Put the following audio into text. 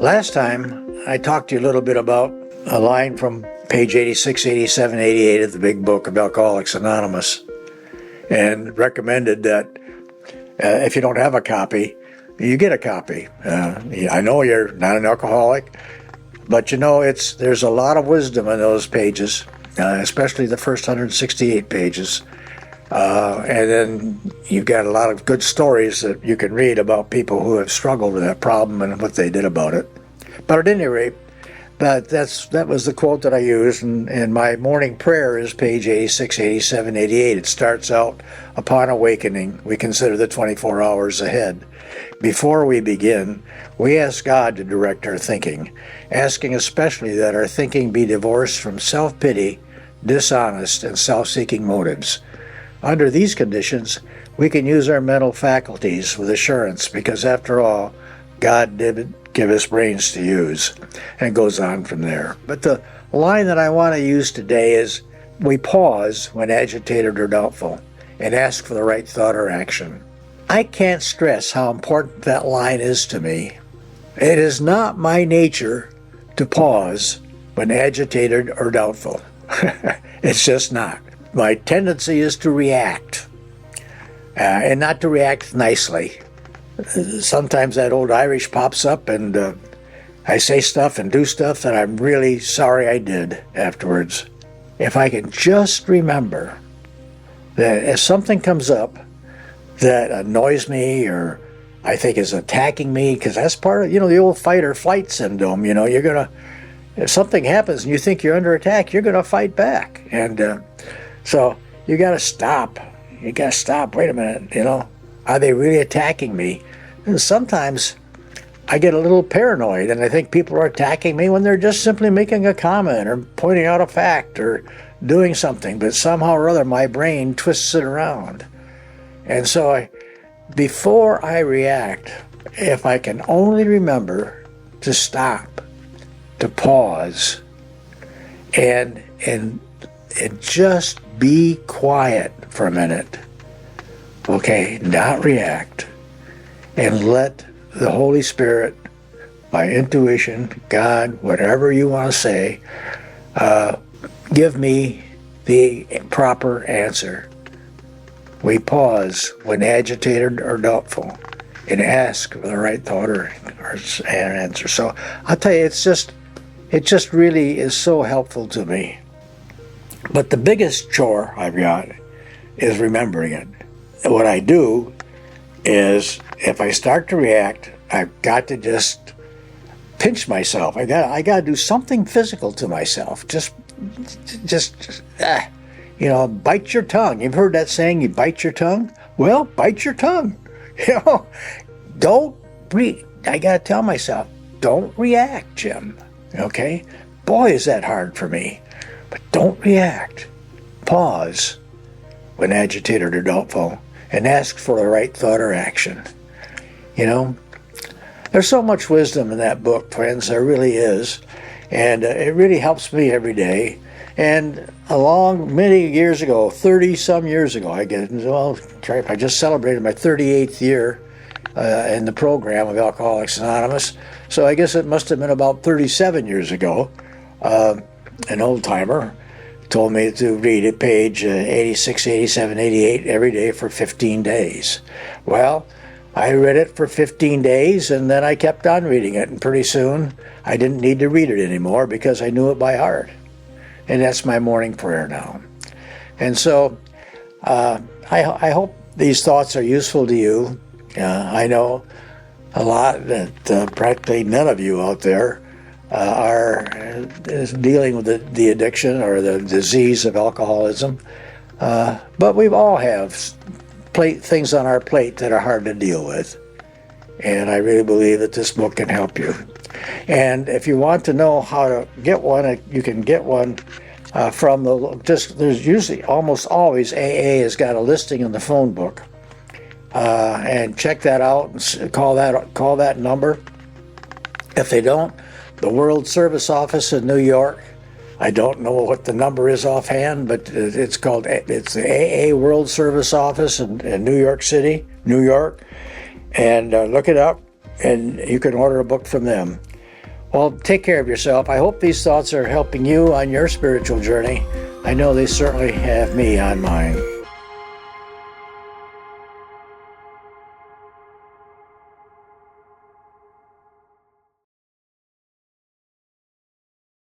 Last time, I talked to you a little bit about a line from page 86, 87, 88 of the big book of Alcoholics Anonymous, and recommended that if you don't have a copy, you get a copy. I know you're not an alcoholic, but there's a lot of wisdom in those pages, especially the first 168 pages. And then you've got a lot of good stories that you can read about people who have struggled with that problem and what they did about it. But at any rate, that was the quote that I used, and my morning prayer is page 86, 87, 88. It starts out, upon awakening, we consider the 24 hours ahead. Before we begin, we ask God to direct our thinking, asking especially that our thinking be divorced from self-pity, dishonest, and self-seeking motives. Under these conditions, we can use our mental faculties with assurance because, after all, God did give us brains to use, and it goes on from there. But the line that I want to use today is, we pause when agitated or doubtful and ask for the right thought or action. I can't stress how important that line is to me. It is not my nature to pause when agitated or doubtful. It's just not. My tendency is to react, and not to react nicely. Sometimes that old Irish pops up, and I say stuff and do stuff that I'm really sorry I did afterwards. If I can just remember that if something comes up that annoys me or I think is attacking me, because that's part of, the old fight or flight syndrome. If something happens and you think you're under attack, you're going to fight back. And so you got to stop. You got to stop. Wait a minute, are they really attacking me? And sometimes I get a little paranoid and I think people are attacking me when they're just simply making a comment or pointing out a fact or doing something, but somehow or other my brain twists it around. And so before I react, if I can only remember to stop, to pause, and just be quiet for a minute, okay, not react, and let the Holy Spirit, my intuition, God, whatever you want to say, give me the proper answer. We pause when agitated or doubtful and ask for the right thought or answer. So I'll tell you, it just really is so helpful to me. But the biggest chore I've got is remembering it. What I do is, if I start to react, I've got to just pinch myself. I got to do something physical to myself. Just bite your tongue. You've heard that saying, you bite your tongue? Well, bite your tongue. Don't I got to tell myself, don't react, Jim. Okay? Boy, is that hard for me. But don't react. Pause when agitated or doubtful and ask for the right thought or action. There's so much wisdom in that book, friends. There really is. And it really helps me every day. And many years ago, 30-some years ago, I just celebrated my 38th year in the program of Alcoholics Anonymous. So I guess it must have been about 37 years ago. An old-timer told me to read it, page 86, 87, 88, every day for 15 days. Well, I read it for 15 days, and then I kept on reading it, and pretty soon I didn't need to read it anymore because I knew it by heart. And that's my morning prayer now. And so I hope these thoughts are useful to you. I know a lot that practically none of you out there are dealing with the addiction or the disease of alcoholism. But we all have things on our plate that are hard to deal with. And I really believe that this book can help you. And if you want to know how to get one, you can get one from there's usually, almost always, AA has got a listing in the phone book. And check that out and call that number. If they don't, the World Service Office in New York, I don't know what the number is offhand, but it's the AA World Service Office in New York City, New York, and look it up, and you can order a book from them. Well, take care of yourself. I hope these thoughts are helping you on your spiritual journey. I know they certainly have me on mine.